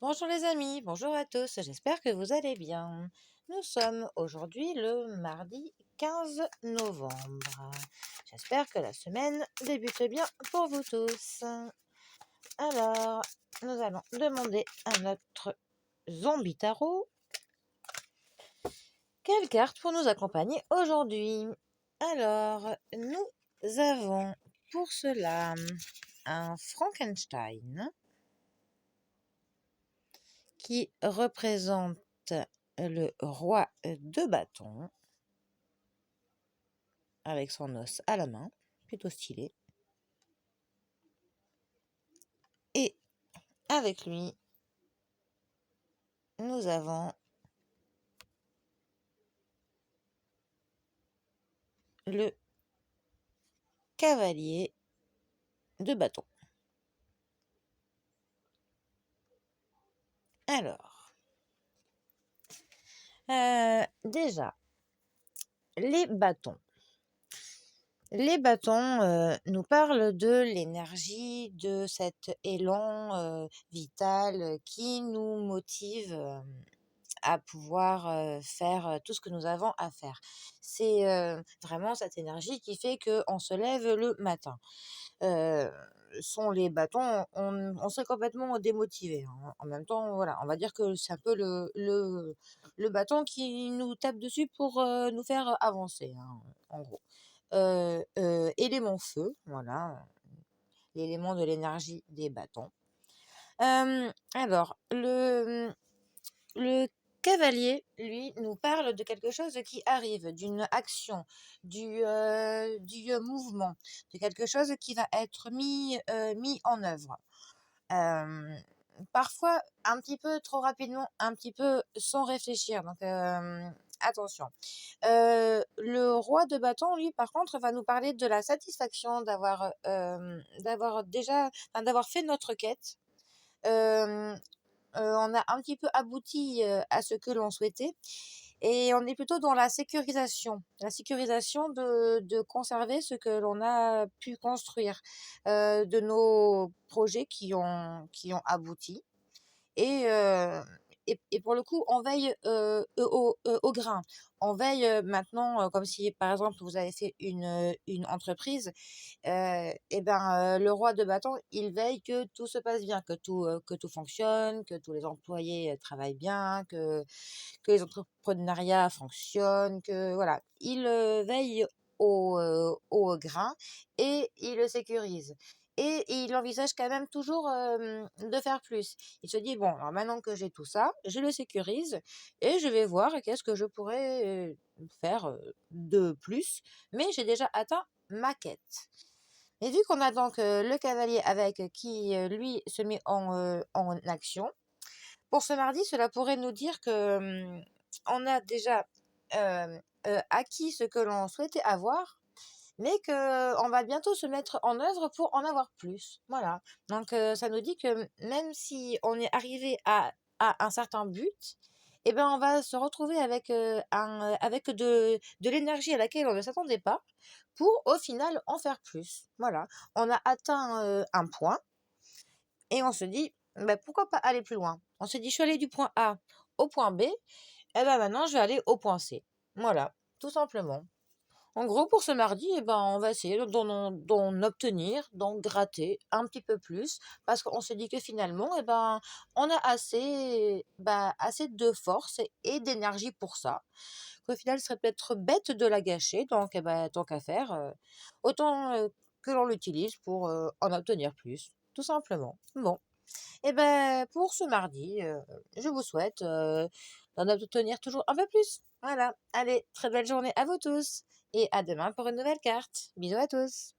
Bonjour les amis, bonjour à tous, j'espère que vous allez bien. Nous sommes aujourd'hui le mardi 15 novembre. J'espère que la semaine débute bien pour vous tous. Alors, nous allons demander à notre zombie tarot quelle carte pour nous accompagner aujourd'hui. Alors, nous avons pour cela un Frankenstein qui représente le roi de bâton avec son os à la main, plutôt stylé. Et avec lui, nous avons le cavalier de bâton. Alors, déjà, les bâtons. Les bâtons nous parlent de l'énergie, de cet élan vital qui nous motive à pouvoir faire tout ce que nous avons à faire. C'est vraiment cette énergie qui fait qu'on se lève le matin. Sans les bâtons, on serait complètement démotivé. En même temps, voilà, on va dire que c'est un peu le bâton qui nous tape dessus pour nous faire avancer, hein, en gros. Élément feu, voilà, l'élément de l'énergie des bâtons. Alors, le cavalier, lui, nous parle de quelque chose qui arrive, d'une action, du mouvement, de quelque chose qui va être mis en œuvre. Parfois un petit peu trop rapidement, un petit peu sans réfléchir, donc attention. Le roi de bâton, lui, par contre, va nous parler de la satisfaction d'avoir déjà, enfin, d'avoir fait notre quête. On a un petit peu abouti à ce que l'on souhaitait et on est plutôt dans la sécurisation de conserver ce que l'on a pu construire, de nos projets qui ont abouti. Et, et pour le coup, on veille au grain. On veille maintenant, comme si par exemple vous avez fait une entreprise, et ben le roi de bâton, il veille que tout se passe bien, que tout fonctionne, que tous les employés travaillent bien, que les entrepreneuriats fonctionnent, que voilà. Il veille au grain et il le sécurise. Et il envisage quand même toujours de faire plus. Il se dit, bon, alors maintenant que j'ai tout ça, je le sécurise et je vais voir qu'est-ce que je pourrais faire de plus. Mais j'ai déjà atteint ma quête. Et vu qu'on a donc le cavalier avec qui, lui, se met en action, pour ce mardi, cela pourrait nous dire que on a déjà acquis ce que l'on souhaitait avoir, mais qu'on va bientôt se mettre en œuvre pour en avoir plus. Voilà. Donc ça nous dit que même si on est arrivé à un certain but, eh ben, on va se retrouver avec de l'énergie à laquelle on ne s'attendait pas pour au final en faire plus. Voilà. On a atteint un point et on se dit, bah, pourquoi pas aller plus loin? On se dit, je suis allé du point A au point B, et ben maintenant je vais aller au point C. Voilà, tout simplement. En gros, pour ce mardi, eh ben, on va essayer d'en obtenir, d'en gratter un petit peu plus, parce qu'on se dit que finalement, eh ben, on a assez de force et d'énergie pour ça. Qu'au final, ce serait peut-être bête de la gâcher, donc eh ben, tant qu'à faire, autant que l'on l'utilise pour en obtenir plus, tout simplement. Bon. Et ben pour ce mardi, je vous souhaite, d'en obtenir toujours un peu plus. Voilà. Allez, très belle journée à vous tous et à demain pour une nouvelle carte. Bisous à tous.